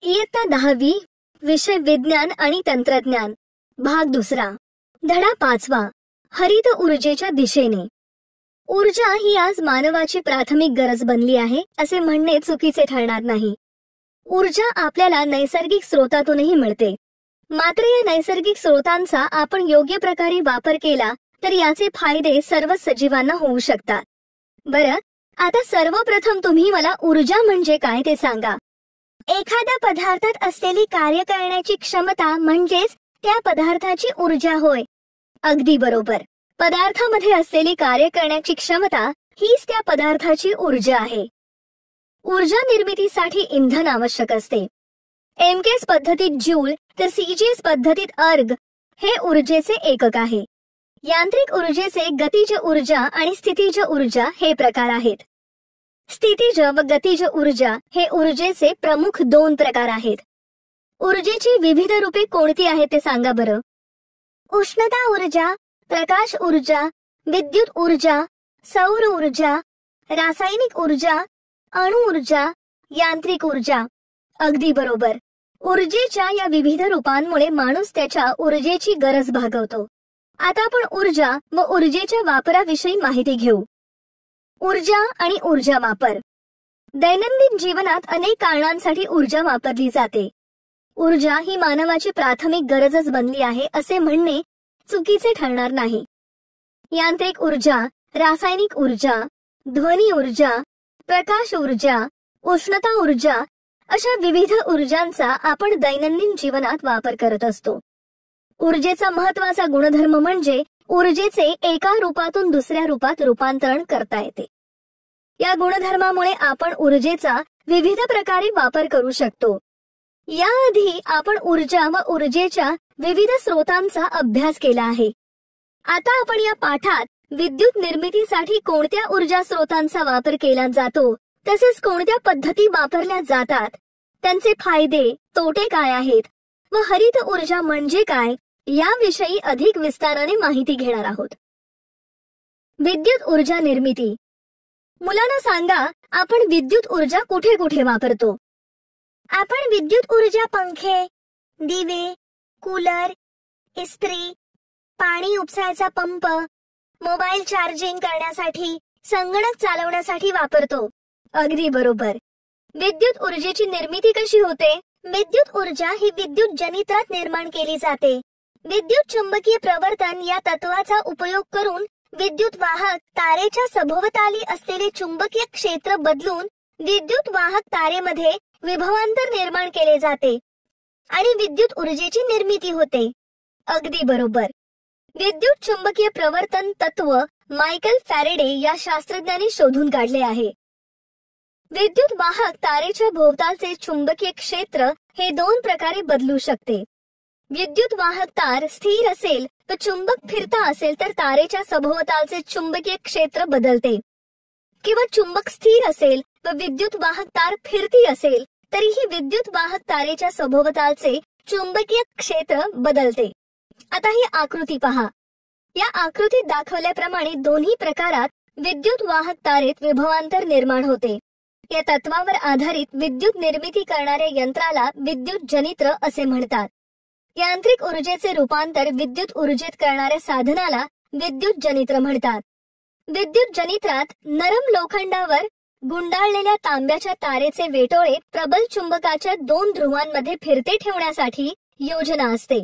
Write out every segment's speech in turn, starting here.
इयत्ता 10वी, विषय विज्ञान आणि तंत्रज्ञान, भाग 2, धडा 5, हरित ऊर्जेच्या दिशेने. ऊर्जा ही आज मानवाची प्राथमिक गरज बनली आहे असे म्हणणे चुकीचे ठरणार नाही. ऊर्जा आपल्याला नैसर्गिक स्रोतातूनही मिळते, मात्र या नैसर्गिक स्रोतांचा आपण योग्य प्रकारे वापर केला तर याचे फायदे सर्व सजीवांना होऊ शकतात. बरं, आता सर्वप्रथम तुम्ही मला ऊर्जा म्हणजे काय ते सांगा. एखाद्या पदार्थात असलेली कार्य करण्याची क्षमता म्हणजेच त्या पदार्थाची ऊर्जा होय. अगदी बरोबर. पदार्थामध्ये असलेली कार्य करण्याची क्षमता हीच त्या पदार्थाची ऊर्जा आहे. ऊर्जा निर्मितीसाठी इंधन आवश्यक असते. एमकेएस पद्धतीत जूल तर सीजीएस पद्धतीत अर्ग हे ऊर्जेचे एकक आहे. यांत्रिक ऊर्जेचे गतिज ऊर्जा आणि स्थितीज ऊर्जा हे प्रकार आहेत. स्थितीज व गतिज ऊर्जा हे ऊर्जेचे प्रमुख 2 प्रकार आहेत. ऊर्जेची विविध रूपे कोणती आहेत ते सांगा बरं. उष्णता ऊर्जा, प्रकाश ऊर्जा, विद्युत ऊर्जा, सौर ऊर्जा, रासायनिक ऊर्जा, अणु ऊर्जा, यांत्रिक ऊर्जा. अगदी बरोबर. ऊर्जेच्या या विविध रूपांमुळे माणूस त्याच्या ऊर्जेची गरज भागवतो. आता आपण ऊर्जा व ऊर्जेच्या वापराविषयी माहिती घेऊ. ऊर्जा आणि ऊर्जा वापर. दैनंदिन जीवनात अनेक कारणांसाठी ऊर्जा वापरली जाते. ऊर्जा ही मानवाची प्राथमिक गरजच बनली आहे असे म्हणणे चुकीचे ठरणार नाही. यांत्रिक ऊर्जा, रासायनिक ऊर्जा, ध्वनी ऊर्जा, प्रकाश ऊर्जा, उष्णता ऊर्जा अशा विविध ऊर्जांचा आपण दैनंदिन जीवनात वापर करत असतो. ऊर्जेचा महत्त्वाचा गुणधर्म म्हणजे ऊर्जेचे एका रूपातून दुसऱ्या रूपात रूपांतरण करता येते. या गुणधर्मामुळे आपण ऊर्जेचा विविध प्रकारे वापर करू शकतो. याआधी आपण ऊर्जा व ऊर्जेच्या विविध स्रोतांचा अभ्यास केला आहे. आता आपण या पाठात विद्युत निर्मितीसाठी कोणत्या ऊर्जा स्रोतांचा वापर केला जातो, तसेच कोणत्या पद्धती वापरल्या जातात, त्यांचे फायदे तोटे काय आहेत व हरित ऊर्जा म्हणजे काय याविषयी अधिक विस्ताराने माहिती घेणार आहोत. विद्युत ऊर्जा निर्मिती. मुलांना सांगा, आपण विद्युत ऊर्जा कुठे कुठे वापरतो. आपण विद्युत ऊर्जा पंखे, दिवे, कूलर, इस्त्री, पाणी उपसायचा पंप, मोबाईल चार्जिंग करण्यासाठी, संगणक चालवण्यासाठी वापरतो. अगदी बरोबर. विद्युत ऊर्जेची निर्मिती कशी होते. विद्युत ऊर्जा ही विद्युत जनित्रात निर्माण केली जाते. विद्युत चुंबकीय प्रवर्तन या तत्वाचा उपयोग करून विद्युत वाहक तारेच्या सभोवताली असलेले चुंबकीय क्षेत्र बदलून विद्युत वाहक तारेमध्ये विभवांतर निर्माण केले जाते आणि विद्युत ऊर्जेची निर्मिती होते. अगदी बरोबर. विद्युत चुंबकीय प्रवर्तन तत्व मायकल फॅरेडे या शास्त्रज्ञाने शोधून काढले आहे. विद्युत वाहक तारेच्या भोवतालचे चुंबकीय क्षेत्र हे 2 प्रकारे बदलू शकते. विद्युत वाहक तार स्थिर असेल व चुंबक फिरता असेल तर तारेच्या सभोवतालचे चुंबकीय क्षेत्र बदलते, किंवा चुंबक स्थिर असेल व विद्युत वाहक तार फिरती असेल तरीही विद्युत वाहक तारेच्या सभोवतालचे चुंबकीय क्षेत्र बदलते. आता ही आकृती पहा. या आकृतीत दाखवल्याप्रमाणे दोन्ही प्रकारात विद्युत वाहक तारेत विभवांतर निर्माण होते. या तत्वावर आधारित विद्युत निर्मिती करणाऱ्या यंत्राला विद्युत जनित्र असे म्हणतात. यांत्रिक ऊर्जेचे रूपांतर विद्युत ऊर्जेत करणाऱ्या साधनाला विद्युत जनित्र म्हणतात. विद्युत जनित्रात नरम लोखंडावर गुंडाळलेल्या तांब्याच्या तारेचे वेटोळे प्रबल चुंबकाच्या 2 ध्रुवांमध्ये फिरते ठेवण्यासाठी योजना असते.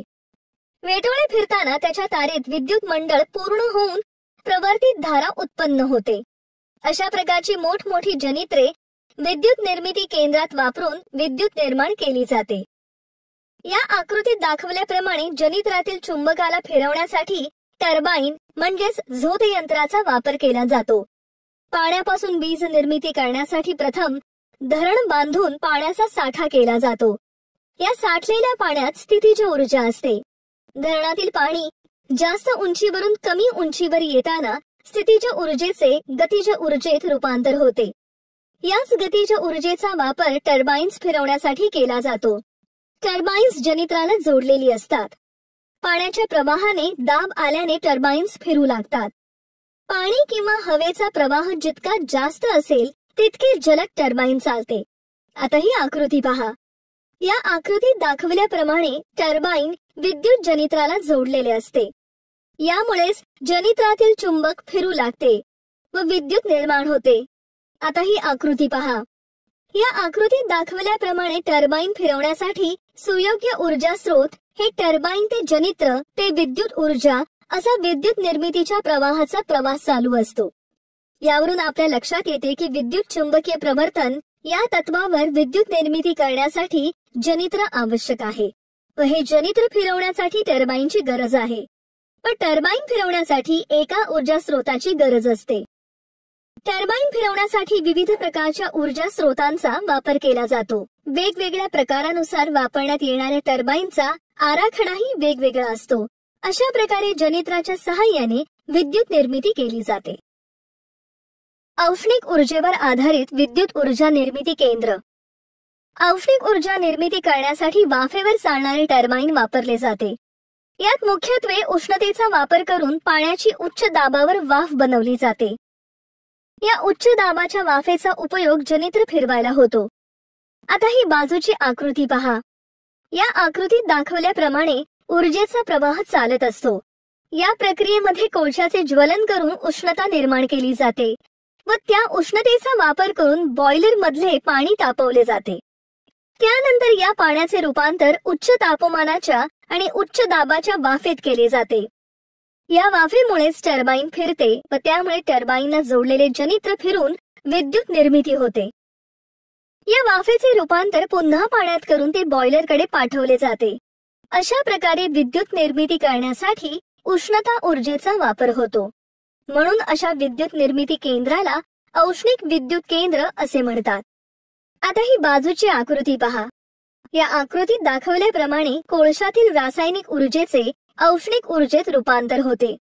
वेटोळे फिरताना त्याच्या तारेत विद्युत मंडळ पूर्ण होऊन प्रवर्तित धारा उत्पन्न होते. अशा प्रकारची मोठमोठी जनित्रे विद्युत निर्मिती केंद्रात वापरून विद्युत निर्माण केली जाते. या आकृतीत दाखवल्याप्रमाणे जनित्रातील चुंबकाला फिरवण्यासाठी टर्बाईन म्हणजेच झोत यंत्राचा वापर केला जातो. पाण्यापासून वीज निर्मिती करण्यासाठी प्रथम धरण बांधून पाण्याचा साठा केला जातो. या साठलेल्या पाण्यात स्थितीज ऊर्जा असते. धरणातील पाणी जास्त उंचीवरून कमी उंचीवर येताना स्थितीज ऊर्जेचे गतिज ऊर्जेत रूपांतर होते. याच गतिज ऊर्जेचा वापर टर्बाईन्स फिरवण्यासाठी केला जातो. टर्बाईन्स जनित्राला जोडलेली असतात. पाण्याच्या प्रवाहाने दाब आल्याने टर्बाईन्स फिरू लागतात. पाणी किंवा हवेचा प्रवाह जितका जास्त असेल तितके जलद टर्बाईन चालते. आता ही आकृती पहा. या आकृतीत दाखवल्याप्रमाणे टर्बाइन विद्युत जनित्राला जोडलेले असते. यामुळेच जनित्रातील चुंबक फिरू लागते व विद्युत निर्माण होते. आता ही आकृती पहा. या आकृतीत दाखवल्याप्रमाणे टर्बाइन फिरवण्यासाठी सुयोग्य ऊर्जा स्रोत हे टर्बाइन ते जनित्र ते विद्युत ऊर्जा असा विद्युत निर्मितीच्या प्रवाहाचा प्रवास चालू असतो. यावरून आपल्या लक्षात येते की विद्युत चुंबकीय प्रवर्तन या तत्वावर विद्युत निर्मिती करण्यासाठी जनित्र आवश्यक आहे व हे जनित्र फिरवण्यासाठी टर्बाइनची गरज आहे. पण टर्बाइन फिरवण्यासाठी एका ऊर्जा स्रोताची गरज असते. टर्बाइन फिरवण्यासाठी विविध प्रकारच्या ऊर्जा स्रोतांचा वापर केला जातो. वेगवेगळ्या प्रकारानुसार वापरण्यात येणाऱ्या टर्बाइनचा आराखडाही वेगवेगळा असतो. अशा प्रकारे जनित्राच्या सहाय्याने विद्युत निर्मिती केली जाते. औष्णिक ऊर्जेवर आधारित विद्युत ऊर्जा निर्मिती केंद्र. औष्णिक ऊर्जा निर्मिती करण्यासाठी वाफेवर चालणारे टर्बाइन वापरले जाते. यात मुख्यत्वे उष्णतेचा वापर करून पाण्याची उच्च दाबावर वाफ बनवली जाते. या उच्च दाबाच्या वाफेचा उपयोग जनित्र फिरवायला होतो. आता ही बाजूची आकृती पहा. या आकृतीत दाखवल्याप्रमाणे ऊर्जेचा प्रवाह चालत असतो. या प्रक्रियेमध्ये कोळशाचे ज्वलन करून उष्णता निर्माण केली जाते व त्या उष्णतेचा वापर करून बॉयलर मधले पाणी तापवले जाते. त्यानंतर या पाण्याचे रूपांतर उच्च तापमानाच्या आणि उच्च दाबाच्या वाफेत केले जाते. या वाफेमुळेच टर्बाइन फिरते व त्यामुळे टर्बाइनला जोडलेले जनित्र फिरून विद्युत निर्मिती होते. या वाफेचे रूपांतर पुन्हा पाण्यात करून ते बॉयलरकडे पाठवले जाते. अशा प्रकारे विद्युत निर्मिती करण्यासाठी उष्णता ऊर्जेचा वापर होतो. म्हणून अशा विद्युत निर्मिती केंद्राला औष्णिक विद्युत केंद्र असे म्हणतात. आता ही बाजूची आकृती पहा. या आकृतीत दाखवल्याप्रमाणे कोळशातील रासायनिक ऊर्जेचे औष्णिक ऊर्जेत रूपांतर होते.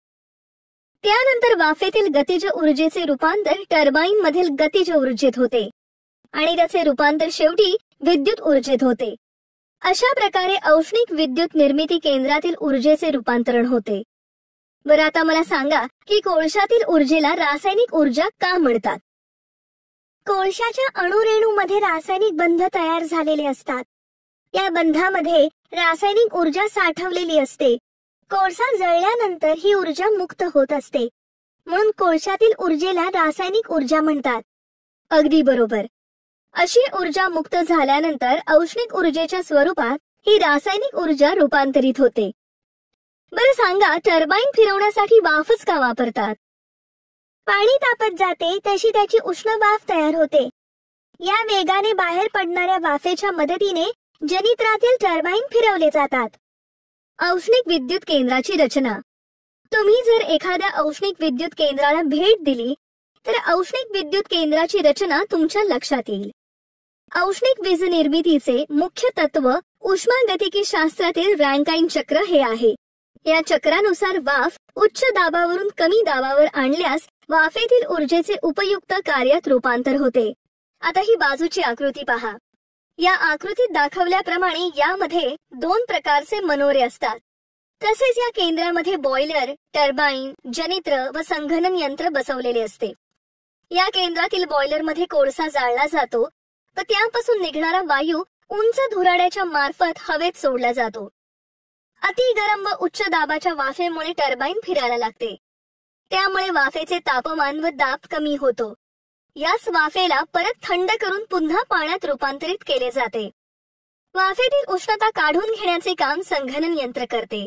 त्यानंतर वाफेतील गतिज ऊर्जेचे रूपांतर टर्बाइन मधील गतिज ऊर्जेत होते आणि त्याचे रूपांतर शेवटी विद्युत ऊर्जेत होते. अशा प्रकारे औष्णिक विद्युत निर्मिती केंद्रातील ऊर्जेचे रूपांतरण होते. बरं, आता मला सांगा की कोळशातील ऊर्जेला रासायनिक ऊर्जा का म्हणतात? कोळशाच्या अणुरेणूमध्ये रासायनिक बंध तयार झालेले असतात. या बंधामध्ये रासायनिक ऊर्जा साठवलेली असते. कोळसा जळल्यानंतर ही ऊर्जा मुक्त होत असते. म्हणून कोळशातील ऊर्जेला रासायनिक ऊर्जा म्हणतात. अगदी बरोबर. अशी ऊर्जा मुक्त झाल्यानंतर औष्णिक ऊर्जेच्या स्वरूपात ही रासायनिक ऊर्जा रूपांतरित होते. बरं सांगा, टर्बाइन फिरवण्यासाठी वाफच का वापरतात? पाणी तापत जाते तशी त्याची उष्ण वाफ तयार होते. या वेगाने बाहेर पडणाऱ्या वाफेच्या मदतीने जनित्रातील टर्बाइन फिरवले जातात. औष्णिक विद्युत केंद्राची रचना. तुम्ही जर एखाद्या औष्णिक विद्युत केंद्राला भेट दिली तर औष्णिक विद्युत केंद्राची रचना तुमच्या लक्षात येईल. औष्णिक वीज निर्मितीचे मुख्य तत्व उष्मागतिकी शास्त्रातील रँकाइन चक्र हे आहे. या चक्रानुसार वाफ उच्च दाबावरून कमी दाबावर आणल्यास वाफेतील ऊर्जेचे उपयुक्त कार्यात रूपांतर होते. आता ही बाजूची आकृती पहा. या आकृतीत दाखवल्याप्रमाणे यामध्ये दोन प्रकारचे मनोरे असतात. तसेच या केंद्रामध्ये बॉयलर, टर्बाइन, जनित्र व संघनन यंत्र बसवलेले असते. या केंद्रातील बॉयलरमध्ये कोळसा जाळला जातो व त्यापासून निघणारा वायू उंच धुराड्याच्या मार्फत हवेत सोडला जातो. अति गरम व उच्च दाबाच्या वाफेमुळे टर्बाइन फिरायला लागते. त्यामुळे वाफेचे तापमान व दाब कमी होतो. याच वाफेला परत थंड करून पुन्हा पाण्यात रूपांतरित केले जाते. वाफेतील उष्णता काढून घेण्याचे काम संघनन यंत्र करते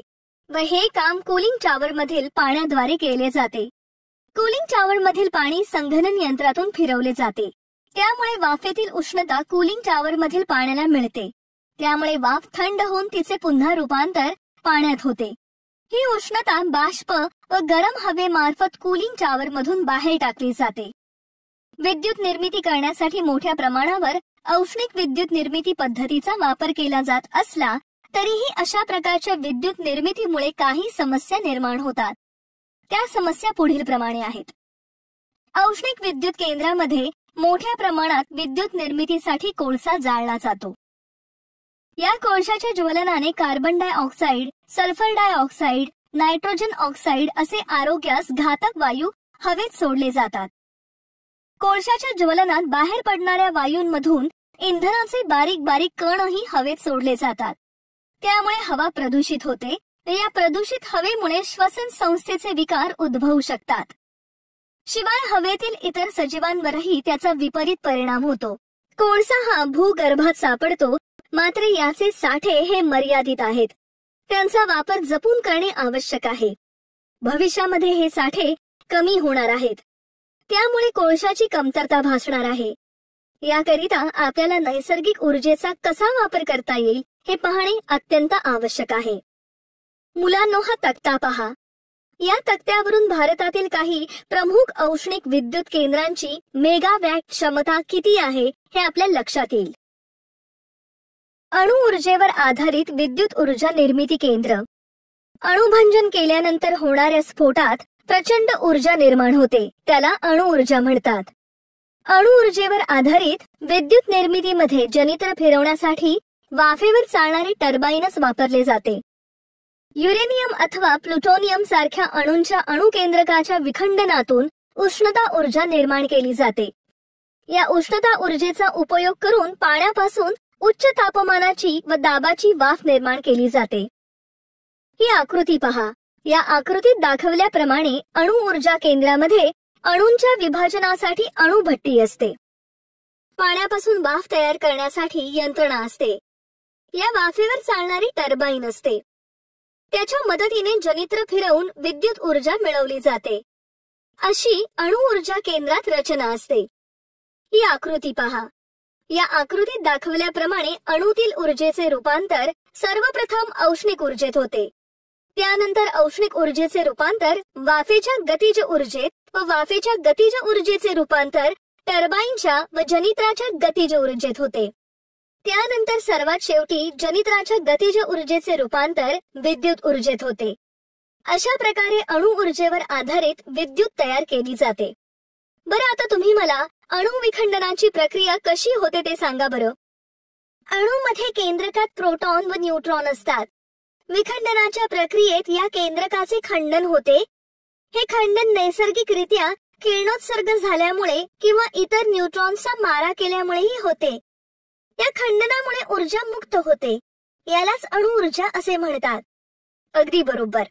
व हे काम कूलिंग टॉवर मधील पाण्याद्वारे केले जाते. कूलिंग टॉवर मधील पाणी संघनन यंत्रातून फिरवले जाते. त्यामुळे वाफेतील उष्णता कूलिंग टॉवर मधील पाण्याला मिळते. त्यामुळे वाफ थंड होऊन तिचे पुन्हा रूपांतर पाण्यात होते. ही उष्णता बाष्प व गरम हवेमार्फत कूलिंग टॉवर मधून बाहेर टाकली जाते. विद्युत निर्मिती करण्यासाठी मोठ्या प्रमाणावर औष्णिक विद्युत निर्मिती पद्धतीचा वापर केला जात असला तरीही अशा प्रकारच्या विद्युत निर्मितीमुळे काही समस्या निर्माण होतात. त्या समस्या पुढील प्रमाणे आहेत. औष्णिक विद्युत केंद्रामध्ये मोठ्या प्रमाणात विद्युत निर्मितीसाठी कोळसा जाळला जातो. या कोळशाच्या ज्वलनाने carbon dioxide, sulphur dioxide, nitrogen oxide असे आरोग्यास घातक वायू हवेत सोडले जातात. कोळशाच्या ज्वलनात बाहेर पडणाऱ्या वायूंमधून इंधनाचे बारीक बारीक कणही हवेत सोडले जातात. त्यामुळे हवा प्रदूषित होते. या प्रदूषित हवेमुळे श्वसन संस्थेचे विकार उद्भवू शकतात. शिवाय हवेतील इतर सजीवांवरही त्याचा विपरीत परिणाम होतो. कोळसा हा भूगर्भात सापडतो, मात्र याचे साठे हे मर्यादित आहेत. त्यांचा वापर जपून करणे आवश्यक आहे. भविष्यामध्ये हे साठे कमी होणार आहेत. त्यामुळे कोळशाची कमतरता भासणार आहे. याकरिता आपल्याला नैसर्गिक ऊर्जेचा कसा वापर करता येईल हे पाहणे अत्यंत आवश्यक आहे. मुलांनो, हा तक्ता पहा. या तक्त्यावरून भारतातील काही प्रमुख औष्णिक विद्युत केंद्रांची मेगावॅट क्षमता किती आहे हे आपल्या लक्षात येईल. अणु ऊर्जेवर आधारित विद्युत ऊर्जा निर्मिती केंद्र. अणुभंजन केल्यानंतर होणाऱ्या स्फोटात प्रचंड ऊर्जा निर्माण होते, त्याला अणु ऊर्जा म्हणतात. अणु ऊर्जेवर आधारित विद्युत निर्मितीमध्ये जनित्र फिरवण्यासाठी वाफेवर चालणारे टर्बाईनच वापरले जाते. युरेनियम अथवा प्लुटोनियम सारख्या अणूंच्या अणुकेंद्रकाच्या विखंडनातून उष्णता ऊर्जा निर्माण केली जाते. या उष्णता ऊर्जेचा उपयोग करून पाण्यापासून उच्च तापमानाची व दाबाची वाफ निर्माण केली जाते. ही आकृती पहा. या आकृतीत दाखवल्याप्रमाणे अणु ऊर्जा केंद्रामध्ये अणूंच्या विभाजनासाठी अणुभट्टी असते. पाण्यापासून वाफ तयार करण्यासाठी यंत्रणा असते. या वाफेवर चालणारी टर्बाईन असते. त्याच्या मदतीने जनित्र फिरवून विद्युत ऊर्जा मिळवली जाते. अशी अणु ऊर्जा केंद्रात रचना असते. ही आकृती पहा. या आकृतीत दाखवल्याप्रमाणे अणूतील ऊर्जेचे रूपांतर सर्वप्रथम औष्णिक ऊर्जेत होते. त्यानंतर औष्णिक ऊर्जेचे रूपांतर वाफेच्या गतिज ऊर्जेत व वाफेच्या गतिज ऊर्जेचे रूपांतर टर्बाईनच्या व जनित्राच्या गतिज ऊर्जेत होते. त्यानंतर सर्वात शेवटी जनित्राच्या गतिज ऊर्जेचे रूपांतर विद्युत ऊर्जेत होते. अशा प्रकारे अणु ऊर्जेवर आधारित विद्युत तयार केली जाते. बरं, आता तुम्ही मला अणु विखंडनाची प्रक्रिया कशी होते ते सांगा बरं. अणूमध्ये केंद्रकात प्रोटॉन व न्यूट्रॉन असतात. विखंडनाच्या प्रक्रियेत या केंद्रकाचे खंडन होते. हे खंडन नैसर्गिकरित्या किरणोत्सर्ग झाल्यामुळे किंवा इतर न्यूट्रॉन्सचा मारा केल्यामुळेही होते. या खंडनामुळे ऊर्जा मुक्त होते. यालाच अणु ऊर्जा असे म्हणतात. अगदी बरोबर.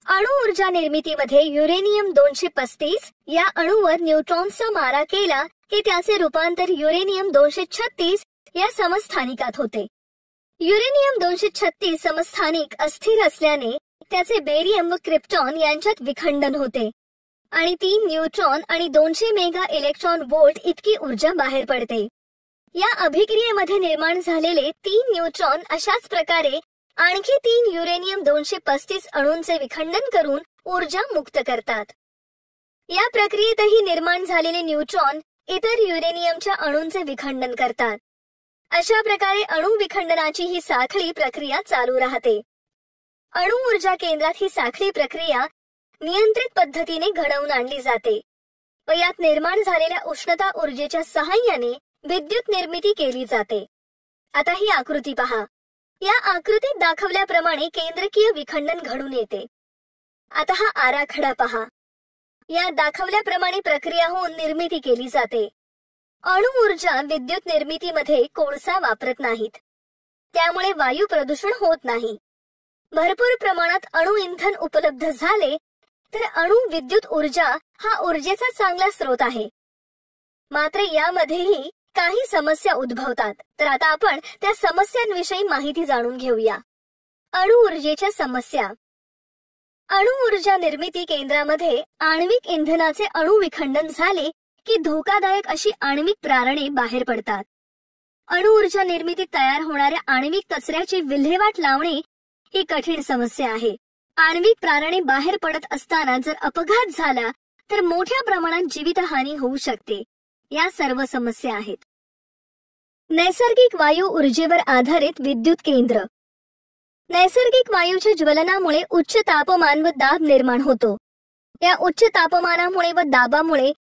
अणु ऊर्जा निर्मितीमध्ये युरेनियम 235 या अणूवर न्यूट्रॉन्सचा मारा केला की त्याचे रूपांतर युरेनियम 236 या समस्थानिकात होते. युरेनियम 236 समस्थानिक अस्थिर असल्याने त्याचे बेरियम व क्रिप्टॉन यांच्यात विखंडन होते आणि 3 न्यूट्रॉन आणि 200 मेगा इलेक्ट्रॉन व्होल्ट इतकी ऊर्जा बाहेर पडते. या अभिक्रियेमध्ये निर्माण झालेले 3 न्यूट्रॉन अशाच प्रकारे आणखी 3 युरेनियम 235 अणूंचे विखंडन करून ऊर्जा मुक्त करतात. या प्रक्रियेतही निर्माण झालेले न्यूट्रॉन इतर युरेनियमच्या अणूंचे विखंडन करतात. अशा प्रकारे अणु विखंडनाची ही साखळी प्रक्रिया चालू राहते. अणु ऊर्जा केंद्रात ही साखळी प्रक्रिया नियंत्रित पद्धतीने घडवून आणली जाते व यात निर्माण झालेल्या उष्णता ऊर्जेच्या सहाय्याने विद्युत निर्मिती केली जाते. आता ही आकृती पहा. या आकृतीत दाखवल्याप्रमाणे केंद्रकीय विखंडन घडून येते. आता हा आराखडा पहा. या दाखवल्याप्रमाणे प्रक्रिया होऊन निर्मिती केली जाते. अणु ऊर्जा विद्युत निर्मितीमध्ये कोळसा वापरत नाहीत. त्यामुळे वायू प्रदूषण होत नाही. भरपूर प्रमाणात अणु इंधन उपलब्ध झाले तर अणु विद्युत ऊर्जा हा ऊर्जेचा चांगला स्रोत आहे. मात्र यामध्येही काही समस्या उद्भवतात. तर आता आपण त्या समस्यांविषयी माहिती जाणून घेऊया. अणु ऊर्जेच्या समस्या. अणु ऊर्जा निर्मिती केंद्रामध्ये आण्विक इंधनाचे अणु विखंडन झाले की धोकादायक अशी आण्विक प्रारणे बाहेर पडतात. अणु ऊर्जा निर्मितीत तयार होणाऱ्या आण्विक कचऱ्याची विल्हेवाट लावणे ही कठीण समस्या आहे. आण्विक प्रारणे बाहेर पडत असताना जर अपघात झाला तर मोठ्या प्रमाणात जीवितहानी होऊ शकते. या सर्व समस्या आहेत. नैसर्गिक वायू ऊर्जेवर आधारित विद्युत केंद्र. नैसर्गिक वायूच्या ज्वलनामुळे उच्च तापमान व दाब निर्माण होतो. या उच्च तापमानामुळे व दाबामुळे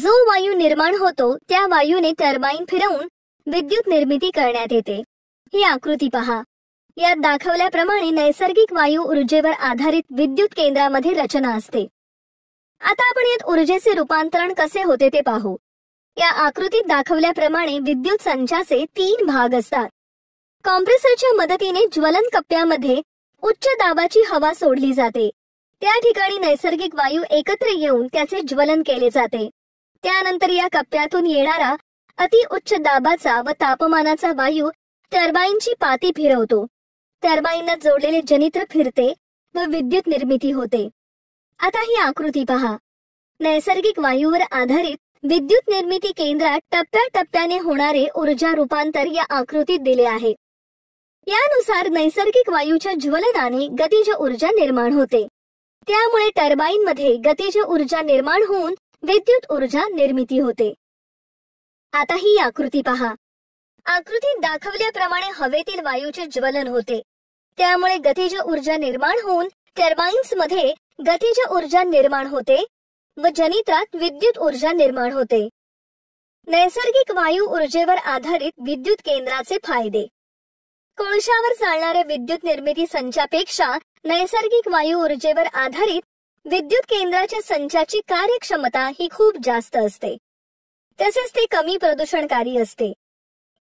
जो वायू निर्माण होतो त्या वायूने टर्बाईन फिरवून विद्युत निर्मिती करण्यात येते. ही आकृती पहा. यात दाखवल्याप्रमाणे नैसर्गिक वायू ऊर्जेवर आधारित विद्युत केंद्रामध्ये रचना असते. आता आपण यात ऊर्जेचे रूपांतरण कसे होते ते पाहू. या आकृतीत दाखवल्याप्रमाणे विद्युत संचाचे 3 भाग असतात. कॉम्प्रेसरच्या मदतीने ज्वलन कप्प्यामध्ये उच्च दाबाची हवा सोडली जाते. त्या ठिकाणी नैसर्गिक वायू एकत्र येऊन त्याचे ज्वलन केले जाते. त्यानंतर या कप्प्यातून येणारा अति उच्च दाबाचा व तापमानाचा वायू टर्बाईनची पाती फिरवतो. टर्बाईनला जोडलेले जनित्र फिरते व विद्युत निर्मिती होते. आता ही आकृती पहा. नैसर्गिक वायूवर आधारित विद्युत निर्मिती केंद्रात टप्प्याटप्प्याने होणारे ऊर्जा रूपांतर या आकृतीत दिले आहे. यानुसार नैसर्गिक वायूच्या ज्वलनाने गतिज ऊर्जा निर्माण होते. त्यामुळे टर्बाईनमध्ये गतिज ऊर्जा निर्माण होऊन विद्युत ऊर्जा निर्मिती होते. आता ही आकृती पहा. आकृतीत दाखवल्याप्रमाणे हवेतील वायूचे ज्वलन होते. त्यामुळे गतिज ऊर्जा निर्माण होऊन टर्बाइन्स मध्ये गतिज ऊर्जा निर्माण होते व जनित्रात विद्युत ऊर्जा निर्माण होते. नैसर्गिक वायू ऊर्जेवर आधारित विद्युत केंद्राचे फायदे. कोळशावर चालणाऱ्या विद्युत निर्मिती संचापेक्षा नैसर्गिक वायू ऊर्जेवर आधारित विद्युत केंद्राच्या संचाची कार्यक्षमता ही खूप जास्त असते. तसेच ते कमी प्रदूषणकारी असते.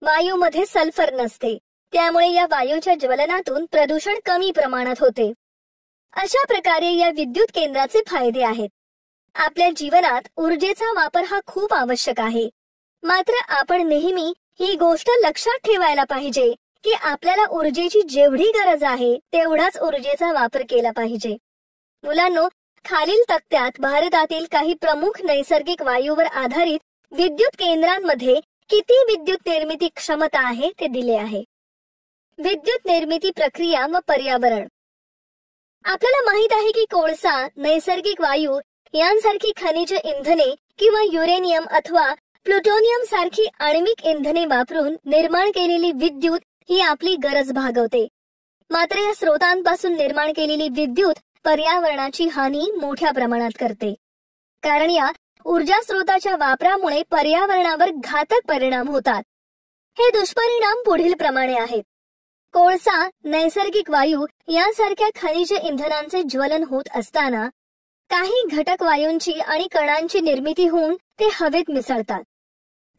वायूमध्ये सल्फर नसते. त्यामुळे या वायूच्या ज्वलनातून प्रदूषण कमी प्रमाणात होते. अशा प्रकारे या विद्युत केंद्राचे फायदे आहेत. आपल्या जीवनात ऊर्जेचा वापर हा खूप आवश्यक आहे. मात्र आपण नेहमी ही गोष्ट लक्षात ठेवायला पाहिजे की आपल्याला ऊर्जेची जेवढी गरज आहे तेवढाच ऊर्जेचा वापर केला पाहिजे. मुलांनो, खालील तक्त्यात भारतातील काही प्रमुख नैसर्गिक वायूवर आधारित विद्युत केंद्रांमध्ये किती विद्युत निर्मिती क्षमता आहे ते दिले आहे. विद्युत निर्मिती प्रक्रिया व पर्यावरण. आपल्याला माहित आहे की कोळसा, नैसर्गिक वायू यांसारखी खनिज इंधने किंवा युरेनियम अथवा प्लुटोनियम सारखी आण्विक इंधने वापरून निर्माण केलेली विद्युत ही आपली गरज भागवते. मात्र या स्रोतांपासून निर्माण केलेली विद्युत पर्यावरणाची हानी मोठ्या प्रमाणात करते. कारण या ऊर्जा स्रोताच्या वापरामुळे पर्यावरणावर घातक परिणाम होतात. हे दुष्परिणाम पुढील प्रमाणे आहेत. कोळसा, नैसर्गिक वायू यांसारख्या खनिज इंधनांचे ज्वलन होत असताना काही घटक वायूंची आणि कणांची निर्मिती होऊन ते हवेत मिसळतात.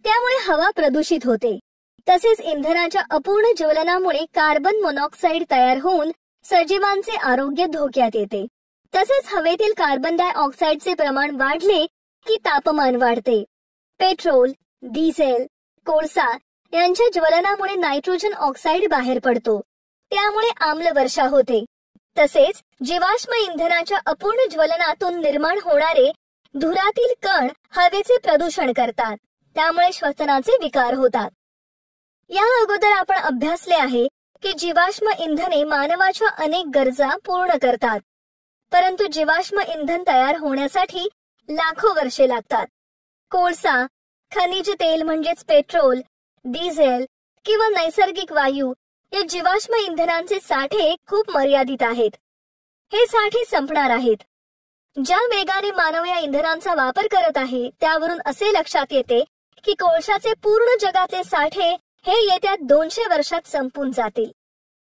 त्यामुळे हवा प्रदूषित होते. तसेच इंधनाच्या अपूर्ण ज्वलनामुळे कार्बन मोनॉक्साईड तयार होऊन सजीवांचे आरोग्य धोक्यात येते. तसेच हवेतील कार्बन डायऑक्साईडचे प्रमाण वाढले की तापमान वाढते. पेट्रोल, डिझेल, कोळसा यांच्या ज्वलनामुळे नायट्रोजन ऑक्साईड बाहेर पडतो. त्यामुळे आम्लवर्षा होते. तसेच जीवाश्म इंधनाच्या अपूर्ण ज्वलनातून निर्माण होणारे धुरातील कण हवेचे प्रदूषण करतात. त्यामुळे श्वसनाचे विकार होतात. या अगोदर आपण अभ्यासले आहे की जीवाश्म इंधने मानवाच्या अनेक गरजा पूर्ण करतात. परंतु जीवाश्म इंधन तयार होण्यासाठी लाखो वर्षे लागतात. कोळसा, खनिज तेल म्हणजेच पेट्रोल, डिझेल किंवा नैसर्गिक वायू या जीवाश्म इंधनांचे साठे खूप मर्यादित आहेत. हे साठे संपणार आहेत. ज्या वेगाने मानव या इंधनांचा वापर करत आहे त्यावरून असे लक्षात येते की कोळशाचे पूर्ण जगातले साठे हे येत्या 200 वर्षात संपून जातील.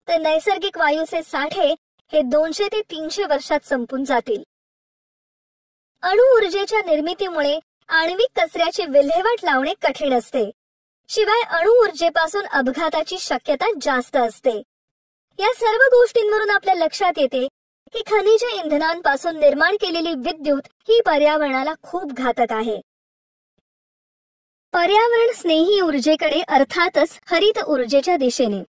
तर नैसर्गिक वायूचे साठे हे 200 ते 300 वर्षात संपून जातील. अणु ऊर्जेच्या निर्मितीमुळे आण्विक कचऱ्याची विल्हेवाट लावणे कठीण असते. शिवाय अणु ऊर्जेपासून अपघाताची शक्यता जास्त असते. या सर्व गोष्टींवरून आपल्या लक्षात येते की खनिज इंधनांपासून निर्माण केलेली विद्युत ही पर्यावरणाला खूप घातक आहे. पर्यावरण स्नेही ऊर्जेकडे अर्थातच हरित ऊर्जेच्या दिशेने.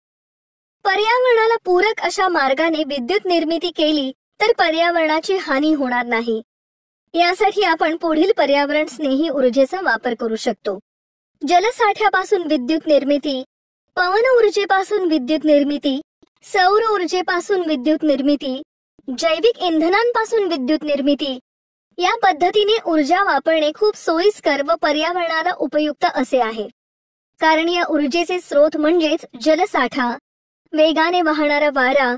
पर्यावरणाला पूरक अशा मार्गाने विद्युत निर्मिती केली तर पर्यावरणाची हानी होणार नाही. यासाठी आपण पुढील पर्यावरण स्नेही ऊर्जेचा वापर करू शकतो. जलसाठ्यापासून विद्युत निर्मिती, पवन ऊर्जेपासून विद्युत निर्मिती, सौर ऊर्जेपासून विद्युत निर्मिती, जैविक इंधनांपासून विद्युत निर्मिती या पद्धतीने ऊर्जा वापरणे खूप सोयीस्कर व पर्यावरणाला उपयुक्त असे आहे. कारण या ऊर्जेचे स्रोत म्हणजेच जलसाठा, वेगाने वाहणारा वारा,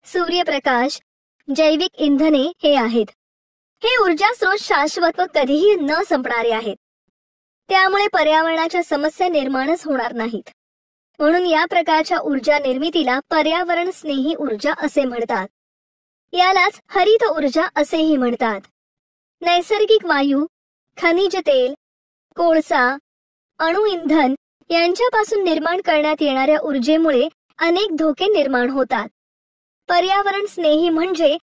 सूर्यप्रकाश, जैविक इंधने हे आहेत. हे ऊर्जा स्रोत शाश्वत व कधीही न संपणारे आहेत. त्यामुळे पर्यावरणाच्या समस्या निर्माणच होणार नाहीत. म्हणून या प्रकारच्या ऊर्जा निर्मितीला पर्यावरण स्नेही ऊर्जा असे म्हणतात. यालाच हरित ऊर्जा असेही म्हणतात. नैसर्गिक वायू, खनिज तेल, कोळसा, अणु इंधन यांच्यापासून निर्माण करण्यात येणाऱ्या ऊर्जेमुळे अनेक धोके निर्माण होतात. पर्यावरण स्नेही म्हणजे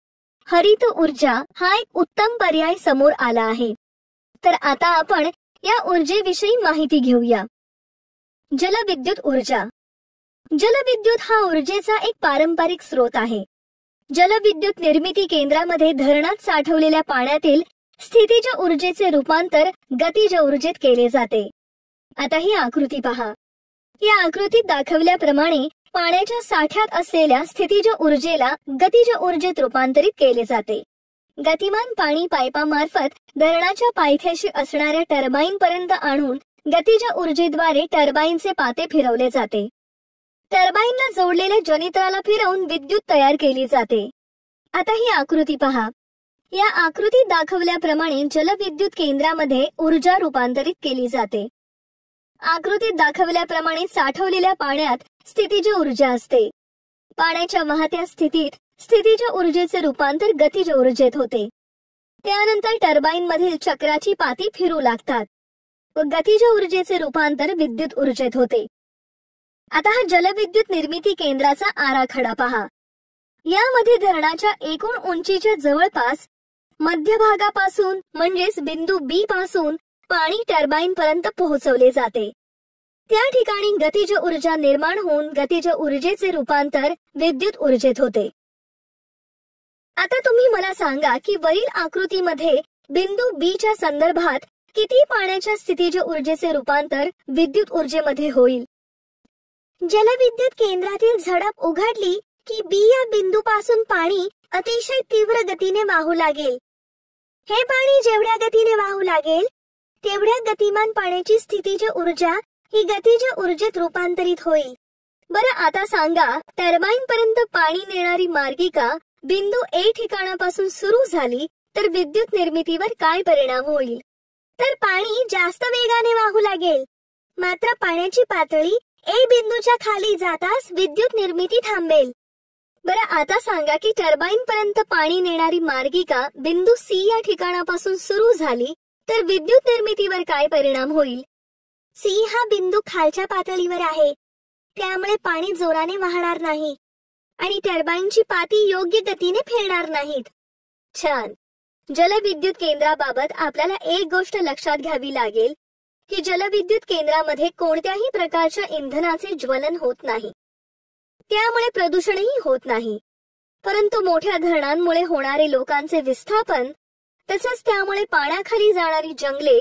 हरित ऊर्जा हा एक उत्तम पर्याय समोर आला आहे. तर आता आपण या ऊर्जेविषयी माहिती घेऊया. जलविद्युत ऊर्जा. जलविद्युत हा ऊर्जेचा एक पारंपरिक स्रोत आहे. जलविद्युत निर्मिती केंद्रामध्ये धरणात साठवलेल्या पाण्यातील स्थितीज ऊर्जेचे रूपांतर गतीज ऊर्जेत केले जाते. आता ही आकृती पहा. या आकृतीत दाखवल्याप्रमाणे पाण्याच्या साठ्यात असलेल्या स्थितीज ऊर्जेला गतीज ऊर्जेत रूपांतरित केले जाते. गतिमान पाणी पाईपामार्फत धरणाच्या पायथ्याशी असणाऱ्या टर्बाईन पर्यंत आणून गतीज ऊर्जेद्वारे टर्बाईनचे पाते फिरवले जाते. टर्बाईनला जोडलेल्या जनित्राला फिरवून विद्युत तयार केली जाते. आता ही आकृती पहा. या आकृतीत दाखवल्याप्रमाणे जलविद्युत केंद्रामध्ये ऊर्जा रूपांतरित केली जाते. आकृतीत दाखवल्याप्रमाणे साठवलेल्या पाण्यात स्थितीज ऊर्जा असते. पाण्याच्या वाहत्या स्थितीत स्थितीज ऊर्जेचे रूपांतर गतीज ऊर्जेत होते. त्यानंतर टर्बाईन मधील चक्राची पाती फिरू लागतात व गतीज ऊर्जेचे रूपांतर विद्युत ऊर्जेत होते. आता हा जलविद्युत निर्मिती केंद्राचा आराखडा पहा. यामध्ये धरणाच्या एकूण उंचीच्या जवळपास मध्यभागापासून म्हणजेच बिंदू बी पासून पाणी टर्बाईन पर्यंत पोहोचवले जाते. त्या ठिकाणी गतीज ऊर्जा निर्माण होऊन गतीज ऊर्जेचे रूपांतर विद्युत ऊर्जेत होते. आता तुम्ही मला सांगा की वरील आकृतीमध्ये बिंदू बी च्या संदर्भात किती पाण्याच्या स्थितीज ऊर्जेचे रूपांतर विद्युत ऊर्जेमध्ये होईल? जलविद्युत केंद्रातील झडप उघडली की बी या बिंदूपासून पाणी अतिशय तीव्र गतीने वाहू लागेल. हे पाणी जेवढ्या गतीने वाहू लागेल तेवढ्या गतिमान पाण्याची स्थितीज ऊर्जा ही गतीज ऊर्जेत रूपांतरित होईल. बरं आता सांगा, टर्बाईन पर्यंत पाणी नेणारी मार्गिका बिंदू ए ठिकाणापासून सुरू झाली तर विद्युत निर्मितीवर काय परिणाम होईल? तर पाणी जास्त वेगाने वाहू लागेल. मात्र पाण्याची पातळी ए बिंदूच्या खाली जाताच विद्युत निर्मिती थांबेल. बरं आता सांगा की टर्बाईन पर्यंत पाणी नेणारी मार्गिका बिंदू सी या ठिकाणापासून सुरू झाली तर विद्युत निर्मितीवर काय परिणाम होईल? सी हा बिंदू खालच्या पातळीवर आहे, त्यामुळे पाणी जोराने वाहणार नाही आणि टर्बाईनची पाती योग्य गतीने फिरणार नाहीत. छान. जलविद्युत केंद्राबाबत आपल्याला एक गोष्ट लक्षात घ्यावी लागेल की जलविद्युत केंद्रामध्ये कोणत्याही प्रकारच्या इंधनाचे ज्वलन होत नाही. त्यामुळे प्रदूषणही होत नाही. परंतु मोठ्या धरणांमुळे होणारे लोकांचे विस्थापन तसेच त्यामुळे पाण्याखाली जाणारी जंगले,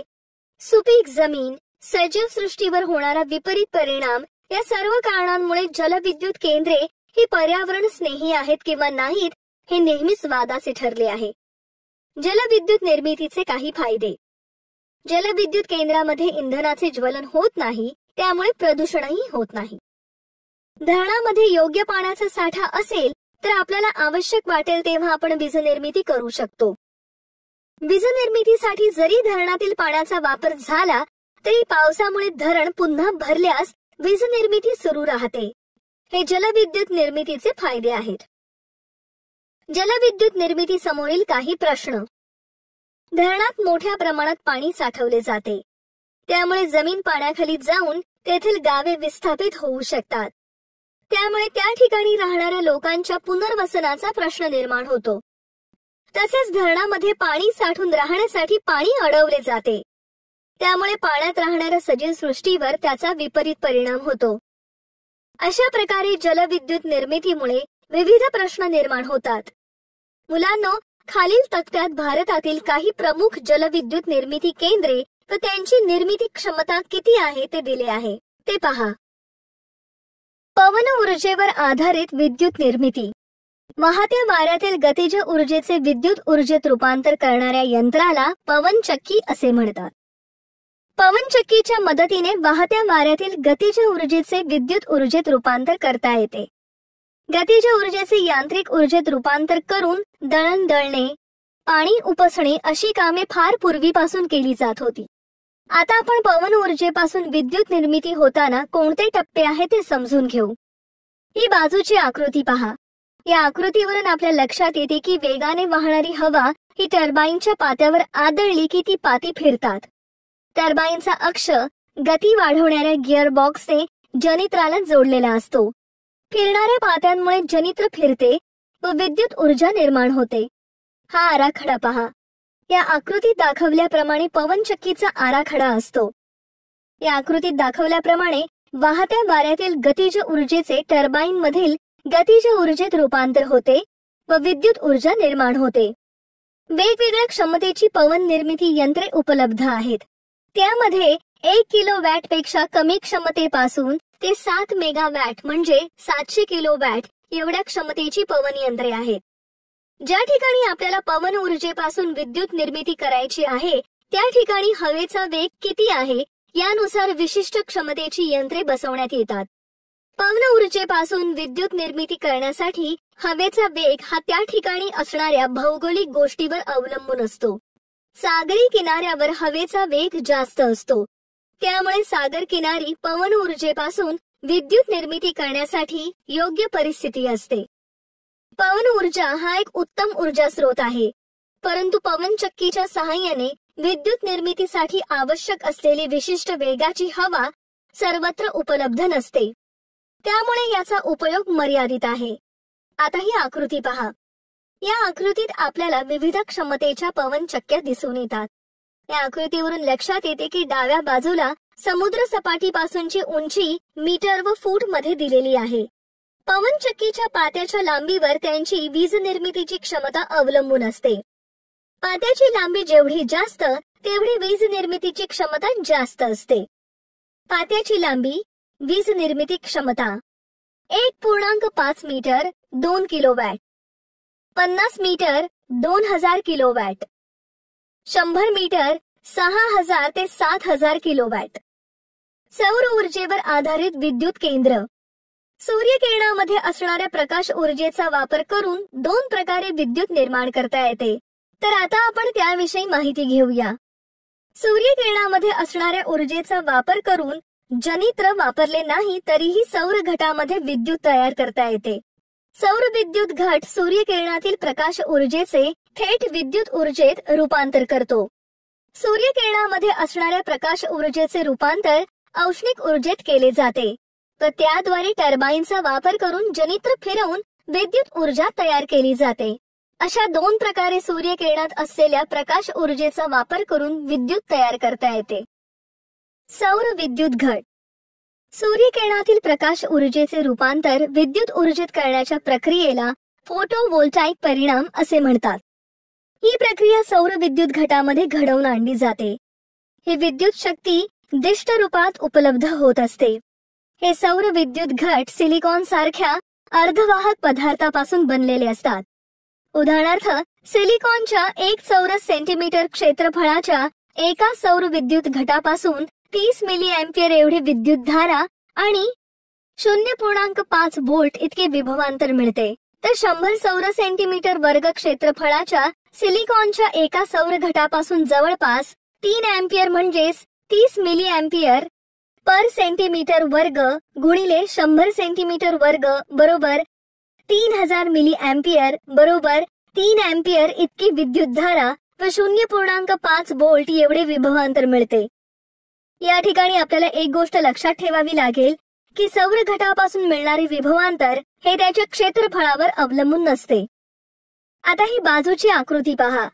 सुपीक जमीन, सजीव सृष्टीवर होणारा विपरीत परिणाम या सर्व कारणांमुळे जलविद्युत केंद्रे ही पर्यावरण स्नेही आहेत किंवा नाहीत हे नेहमीच वादाचे ठरले आहे. जलविद्युत निर्मितीचे काही फायदे. जलविद्युत केंद्रामध्ये इंधनाचे ज्वलन होत नाही, त्यामुळे प्रदूषणही होत नाही. धरणामध्ये योग्य पाण्याचा साठा असेल तर आपल्याला आवश्यक वाटेल तेव्हा आपण वीज निर्मिती करू शकतो. वीज निर्मितीसाठी जरी धरणातील पाण्याचा वापर झाला तरी पावसामुळे धरण पुन्हा भरल्यास वीज निर्मिती सुरू राहते. हे जलविद्युत निर्मितीचे फायदे आहेत. जलविद्युत निर्मिती समोरील काही प्रश्न. धरणात मोठ्या प्रमाणात पाणी साठवले जाते, त्यामुळे जमीन पाण्याखाली जाऊन तेथील गावे विस्थापित होऊ शकतात. त्यामुळे त्या ठिकाणी राहणाऱ्या लोकांच्या पुनर्वसनाचा प्रश्न निर्माण होतो. तसेच धरणामध्ये पाणी साठून राहण्यासाठी पाणी अडवले जाते, त्यामुळे पाण्यात राहणाऱ्या सजीव सृष्टीवर त्याचा विपरीत परिणाम होतो. अशा प्रकारे जलविद्युत निर्मितीमुळे विविध प्रश्न निर्माण होतात. मुलांनो, खालील तक्त्यात भारतातील काही प्रमुख जलविद्युत निर्मिती केंद्रे व त्यांची निर्मिती क्षमता किती आहे ते दिले आहे, ते पहा. पवन ऊर्जेवर आधारित विद्युत निर्मिती. वाहत्या वाऱ्यातील गतीज ऊर्जेचे विद्युत ऊर्जेत रूपांतर करणाऱ्या यंत्राला पवनचक्की असे म्हणतात. पवनचक्कीच्या मदतीने वाहत्या वाऱ्यातील गतीज ऊर्जेचे विद्युत ऊर्जेत रूपांतर करता येते. गतीज ऊर्जेचे यांत्रिक ऊर्जेत रूपांतर करून दळण दळणे, पाणी उपसणे अशी कामे फार पूर्वीपासून केली जात होती. आता आपण पवन ऊर्जेपासून विद्युत निर्मिती होताना कोणते टप्पे आहेत ते समजून घेऊ. ही बाजूची आकृती पहा. या आकृतीवरून आपल्या लक्षात येते की वेगाने वाहणारी हवा ही टर्बाईनच्या पात्यावर आदळली की ती पाती फिरतात. टर्बाईनचा अक्ष गती वाढवणाऱ्या गिअर बॉक्सने जनित्राला जोडलेला असतो. फिरणाऱ्या पात्यांमुळे जनित्र फिरते व विद्युत ऊर्जा निर्माण होते. हा आराखडा पहा. या आकृतीत दाखवल्याप्रमाणे पवनचक्कीचा आराखडा असतो. या आकृतीत दाखवल्याप्रमाणे वाहत्या वाऱ्यातील गतिज ऊर्जेचे टर्बाईन मधील गतिज ऊर्जेत रूपांतर होते व विद्युत ऊर्जा निर्माण होते. वेगवेगळ्या क्षमतेची पवन निर्मिती यंत्रे उपलब्ध आहेत. त्यामध्ये 1 किलोवॅट पेक्षा कमी क्षमतेपासून ते 7 मेगावॅट म्हणजे 700 किलोवॅट एवढ्या क्षमतेची पवन यंत्रे आहेत. ज्या ठिकाणी आपल्याला पवन ऊर्जेपासून विद्युत निर्मिती करायची आहे त्या ठिकाणी हवेचा वेग किती आहे यानुसार विशिष्ट क्षमतेची यंत्रे बसवण्यात येतात. पवन ऊर्जेपासून विद्युत निर्मिती करण्यासाठी हवेचा वेग हा त्या ठिकाणी असणाऱ्या भौगोलिक गोष्टीवर अवलंबून असतो. सागरी किनाऱ्यावर हवेचा वेग जास्त असतो. त्यामुळे सागर किनारी पवन ऊर्जेपासून विद्युत निर्मिती करण्यासाठी योग्य परिस्थिती असते. पवन ऊर्जा हा एक उत्तम ऊर्जा स्रोत आहे, परंतु पवनचक्कीच्या सहाय्याने विद्युत निर्मितीसाठी आवश्यक असलेली विशिष्ट वेगाची हवा सर्वत्र उपलब्ध नसते. त्यामुळे याचा उपयोग मर्यादित आहे. आता ही आकृती पहा. या आकृतीत आपल्याला विविध क्षमतेच्या पवनचक्क्या दिसून येतात. या आकृतीवरून लक्षात येते की डाव्या बाजूला समुद्र सपाटीपासूनची उंची मीटर व फूट मध्ये दिलेली आहे. पवनचक्कीच्या पात्याच्या लांबीवर त्यांची वीज निर्मितीची क्षमता अवलंबून असते. पात्याची लांबी जेवढी जास्त तेवढी वीज निर्मितीची क्षमता जास्त असते. पात्याची लांबी वीज निर्मिती क्षमता 1.5 metre 2 kilowatt, 50 metre 2000 kilowatt, 100 metre 6000 ते 7000 किलोवॅट. सौर ऊर्जेवर आधारित विद्युत केंद्र. सूर्यकिरणामध्ये असणाऱ्या प्रकाश ऊर्जेचा वापर करून 2 प्रकारे विद्युत निर्माण करता येते. तर आता आपण त्याविषयी माहिती घेऊया. सूर्यकिरणामध्ये असणाऱ्या ऊर्जेचा वापर करून जनित्र वापरले नाही तरीही सौर घटामध्ये विद्युत तयार करता येते. सौर विद्युत घट सूर्यकिरणातील प्रकाश ऊर्जेचे थेट विद्युत ऊर्जेत रूपांतर करतो. सूर्यकिरणामध्ये असणाऱ्या प्रकाश ऊर्जेचे रूपांतर औष्णिक ऊर्जेत केले जाते व त्याद्वारे टर्बाईनचा वापर करून जनित्र फिरवून विद्युत ऊर्जा तयार केली जाते. अशा 2 प्रकारे सूर्यकिरणात असलेल्या प्रकाश ऊर्जेचा वापर करून विद्युत तयार करता येते. सौर विद्युत घट. सूर्यकिरणातील प्रकाश ऊर्जेचे रूपांतर विद्युत ऊर्जेत करण्याच्या प्रक्रियेला फोटोव्होल्टाईक परिणाम असे म्हणतात. ही प्रक्रिया सौर विद्युत घटामध्ये घडवून आणली जाते. ही विद्युत शक्ती दिष्ट रूपात उपलब्ध होत असते. हे सौर विद्युत घट सिलिकॉन सारख्या अर्धवाहक पदार्थापासून बनलेले असतात. उदाहरणार्थ सिलिकॉनच्या 1 चौरस सेंटीमीटर क्षेत्रफळाच्या एका सौर विद्युत घटापासून 30 मिली अँपिअर एवढी विद्युत धारा आणि 0.5 व्होल्ट इतके विभवांतर मिळते. तर 100 सौर सेंटीमीटर वर्ग क्षेत्रफळाच्या सिलिकॉनच्या एका सौर घटापासून जवळपास 3 अँपिअर म्हणजेच 30 मिली अँपिअर पर सेंटीमीटर वर्ग गुणिले 100 सेंटीमीटर वर्ग बरोबर 3000 मिली अँपिअर बरोबर 3 अँपिअर इतकी विद्युत धारा व 0.5 व्होल्ट एवढे विभवांतर मिळते. या ठिकाणी आपल्याला एक गोष्ट लक्षात ठेवावी लागेल की सौर घटापासून मिळणारे विभवांतर हे त्याच्या क्षेत्रफळावर अवलंबून नसते. आता ही बाजूची आकृती पहा.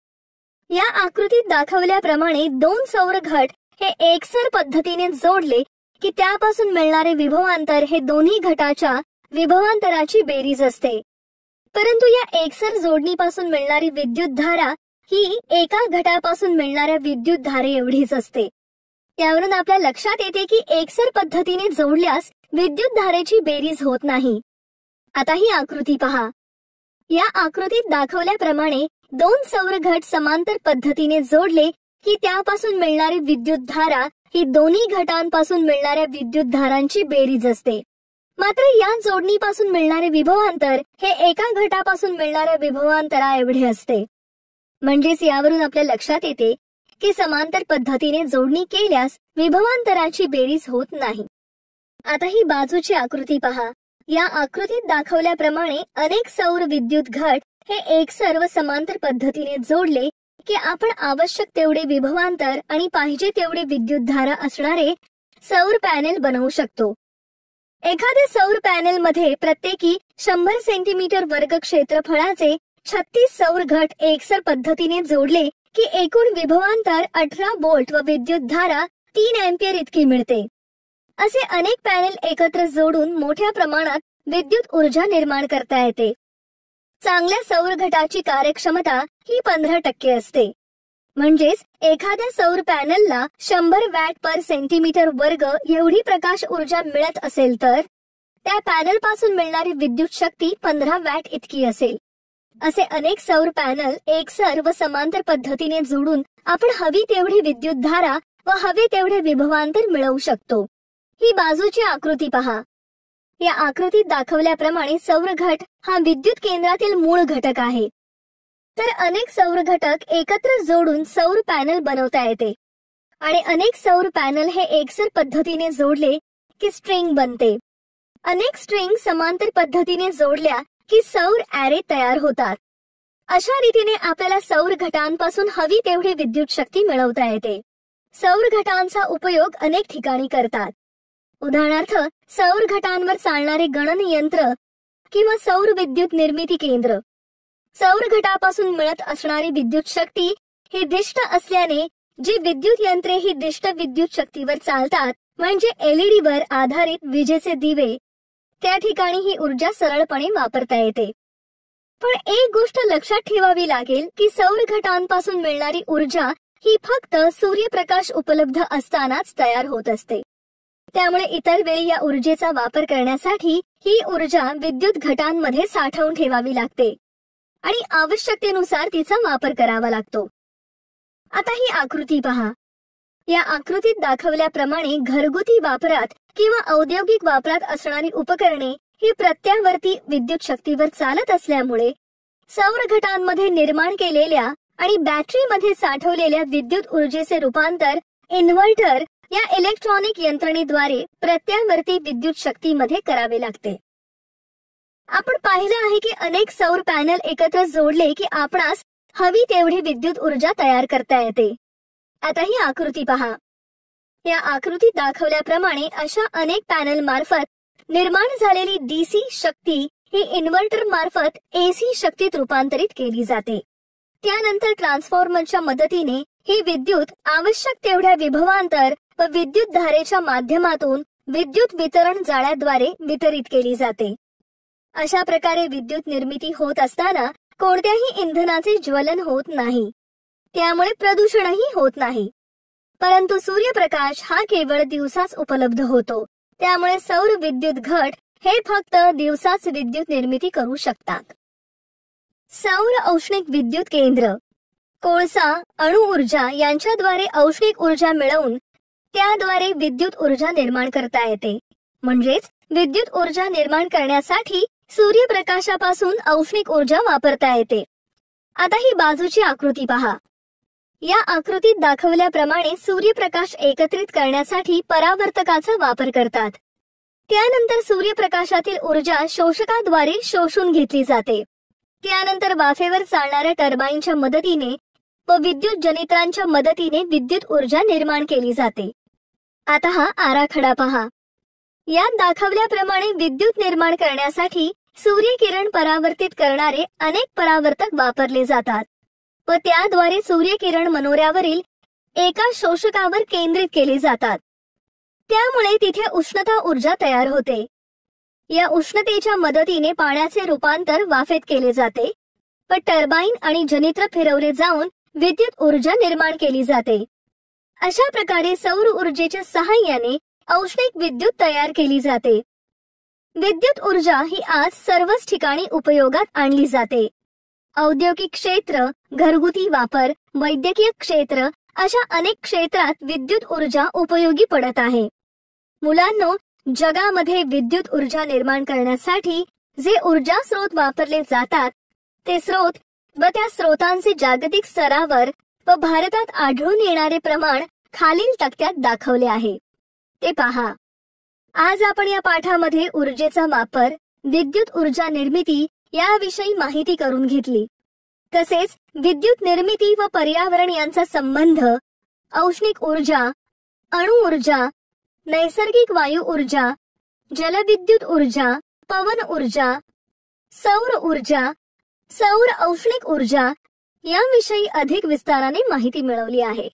या आकृतीत दाखवल्याप्रमाणे 2 सौर घट हे एकसर पद्धतीने जोडले की त्यापासून मिळणारे विभवांतर हे दोन्ही घटाच्या विभवांतराची बेरीज असते. परंतु या एकसर जोडणीपासून मिळणारी विद्युत धारा ही एका घटापासून मिळणाऱ्या विद्युत धारे एवढीच असते. त्यावरून आपल्या लक्षात येते की एकसर पद्धतीने जोडल्यास विद्युत धारेची बेरीज होत नाही. आता ही आकृती पहा. या आकृतीत दाखवल्याप्रमाणे 2 सौर घट समांतर पद्धतीने जोडले की त्यापासून मिळणारी विद्युत धारा ही दोन्ही घटांपासून मिळणाऱ्या विद्युत धारांची बेरीज असते. मात्र या जोडणीपासून मिळणारे विभवांतर हे एका घटापासून मिळणाऱ्या विभवांतरा एवढे असते. म्हणजेच यावरून आपल्या लक्षात येते की समांतर पद्धतीने जोडणी केल्यास विभवांतराची बेरीज होत नाही. आता ही बाजूची आकृती पहा. या आकृतीत दाखवल्याप्रमाणे अनेक सौर विद्युत घट हे एकसर व समांतर पद्धतीने जोडले की आपण आवश्यक तेवढे विभवांतर आणि पाहिजे तेवढे विद्युत धारा असणारे सौर पॅनेल बनवू शकतो. एखाद्या सौर पॅनेल मध्ये प्रत्येकी 100 सेंटीमीटर वर्ग क्षेत्रफळाचे 36 सौर घट एकसर पद्धतीने जोडले की एकूण विभवांतर 18 व्होल्ट व विद्युत धारा 3 अँपिअर इतकी मिळते. असे अनेक पॅनेल एकत्र जोडून मोठ्या प्रमाणात विद्युत ऊर्जा निर्माण करता येते. चांगल्या सौर घटाची कार्यक्षमता ही 15% असते. म्हणजेच एखाद्या सौर पॅनलला 100 वॅट पर सेंटीमीटर वर्ग एवढी प्रकाश ऊर्जा मिळत असेल तर त्या पॅनल पासून मिळणारी विद्युत शक्ती 15 वॅट इतकी असेल. असे अनेक सौर पॅनल एकसर व समांतर पद्धतीने जोडून आपण हवी तेवढी विद्युत धारा व हवे तेवढे विभवांतर मिळवू शकतो. ही बाजूची आकृती पहा. या आकृतीत दाखवल्याप्रमाणे सौर घट हा विद्युत केंद्रातील मूळ घटक आहे. तर अनेक सौर घटक एकत्र जोडून सौर पॅनल बनवता येते आणि अनेक सौर पॅनल हे एकसर पद्धतीने जोडले की स्ट्रिंग बनते. अनेक स्ट्रिंग समांतर पद्धतीने जोडल्या की सौर ॲरे तयार होतात. अशा रीतीने आपल्याला सौर घटांपासून हवी तेवढी विद्युत शक्ती मिळवता येते. सौर घटांचा उपयोग अनेक ठिकाणी करतात. उदाहरणार्थ सौर घटांवर चालणारे गणन यंत्र किंवा सौर विद्युत निर्मिती केंद्र. सौर घटापासून मिळत असणारी विद्युत शक्ती ही दिष्ट असल्याने जी विद्युत यंत्रे ही दिष्ट विद्युत शक्तीवर चालतात म्हणजे LED वर आधारित विजेचे दिवे, त्या ठिकाणी ही ऊर्जा सरळपणे वापरता येते. पण एक गोष्ट लक्षात ठेवावी लागेल की सौर घटांपासून मिळणारी ऊर्जा ही फक्त सूर्यप्रकाश उपलब्ध असतानाच तयार होत असते. त्यामुळे इतर वेळी या ऊर्जेचा वापर करण्यासाठी ही ऊर्जा विद्युत घटांमध्ये साठवून ठेवावी लागते आणि आवश्यकतेनुसार तिचा वापर करावा लागतो. आता ही आकृती पहा. या आकृतीत दाखवल्याप्रमाणे घरगुती वापरात किंवा औद्योगिक वापरात असणारी उपकरणे ही प्रत्यावर्ती विद्युत शक्तीवर चालत असल्यामुळे सौर घटांमध्ये निर्माण केलेल्या आणि बॅटरीमध्ये साठवलेल्या विद्युत ऊर्जेचे रूपांतर इन्व्हर्टर या इलेक्ट्रॉनिक यंत्रणेद्वारे प्रत्यावर्ती विद्युत शक्तीमध्ये करावे लागते. आपण पाहिलं आहे की अनेक सौर पॅनल एकत्र जोडले की आपणास हवी तेवढी विद्युत ऊर्जा तयार करता येते. आता ही आकृती पहा. या आकृतीत दाखवल्याप्रमाणे अशा अनेक पॅनल मार्फत निर्माण झालेली DC शक्ती ही इन्व्हर्टर मार्फत AC शक्तीत रूपांतरित केली जाते. त्यानंतर ट्रान्सफॉर्मरच्या मदतीने ही विद्युत आवश्यक तेवढ्या विभवांतर व विद्युत धारेच्या माध्यमातून विद्युत वितरण जाळ्याद्वारे वितरित केली जाते. अशा प्रकारे विद्युत निर्मिती होत असताना कोणत्याही इंधनाचे ज्वलन होत नाही. त्यामुळे प्रदूषणही होत नाही. परंतु सूर्यप्रकाश हा केवळ दिवसाच उपलब्ध होतो. त्यामुळे सौर विद्युत घट हे फक्त दिवसाच विद्युत निर्मिती करू शकतात. सौर औष्णिक विद्युत केंद्र. कोळसा, अणुऊर्जा यांच्याद्वारे औष्णिक ऊर्जा मिळवून त्याद्वारे विद्युत ऊर्जा निर्माण करता येते. म्हणजेच विद्युत ऊर्जा निर्माण करण्यासाठी सूर्यप्रकाशापासून औष्णिक ऊर्जा वापरता येते. आता ही बाजूची आकृती पहा. या आकृतीत दाखवल्याप्रमाणे सूर्यप्रकाश एकत्रित करण्यासाठी परावर्तकाचा वापर करतात. त्यानंतर सूर्यप्रकाशातील ऊर्जा शोषकाद्वारे शोषून घेतली जाते. त्यानंतर वाफेवर चालणाऱ्या टर्बाईनच्या मदतीने व विद्युत जनित्रांच्या मदतीने विद्युत ऊर्जा निर्माण केली जाते. आता हा आराखडा पहा. यात दाखवल्याप्रमाणे विद्युत निर्माण करण्यासाठी सूर्यकिरण परावर्तित करणारे अनेक परावर्तक वापरले जातात व त्याद्वारे सूर्यकिरण मनोऱ्यावरील एका शोषकावर केंद्रित केले जातात. त्यामुळे तिथे उष्णता ऊर्जा तयार होते. या उष्णतेच्या मदतीने पाण्याचे रूपांतर वाफेत केले जाते व टर्बाईन आणि जनित्र फिरवले जाऊन विद्युत ऊर्जा निर्माण केली जाते. अशा प्रकारे सौर ऊर्जेच्या सहाय्याने औष्णिक विद्युत तयार केली जाते. विद्युत ऊर्जा ही आज सर्वच ठिकाणी उपयोगात आणली जाते. औद्योगिक क्षेत्र, घरगुती वापर, वैद्यकीय क्षेत्र अशा अनेक क्षेत्रात विद्युत ऊर्जा उपयोगी पडत आहे. मुलांनो, जगामध्ये विद्युत ऊर्जा निर्माण करण्यासाठी जे ऊर्जा स्रोत वापरले जातात ते स्रोत व त्या स्रोतांचे जागतिक स्तरावर व भारतात आढळून येणारे प्रमाण खालील तक्त्यात दाखवले आहे. ते पहा. आज आपण या पाठामध्ये ऊर्जेचा वापर, विद्युत ऊर्जा निर्मिती याविषयी माहिती करून घेतली. तसेच विद्युत निर्मिती व पर्यावरण यांचा संबंध, औष्णिक ऊर्जा, अणुऊर्जा, नैसर्गिक वायू ऊर्जा, जलविद्युत ऊर्जा, पवन ऊर्जा, सौर ऊर्जा, सौर औष्णिक ऊर्जा याविषयी अधिक विस्ताराने माहिती मिळवली आहे.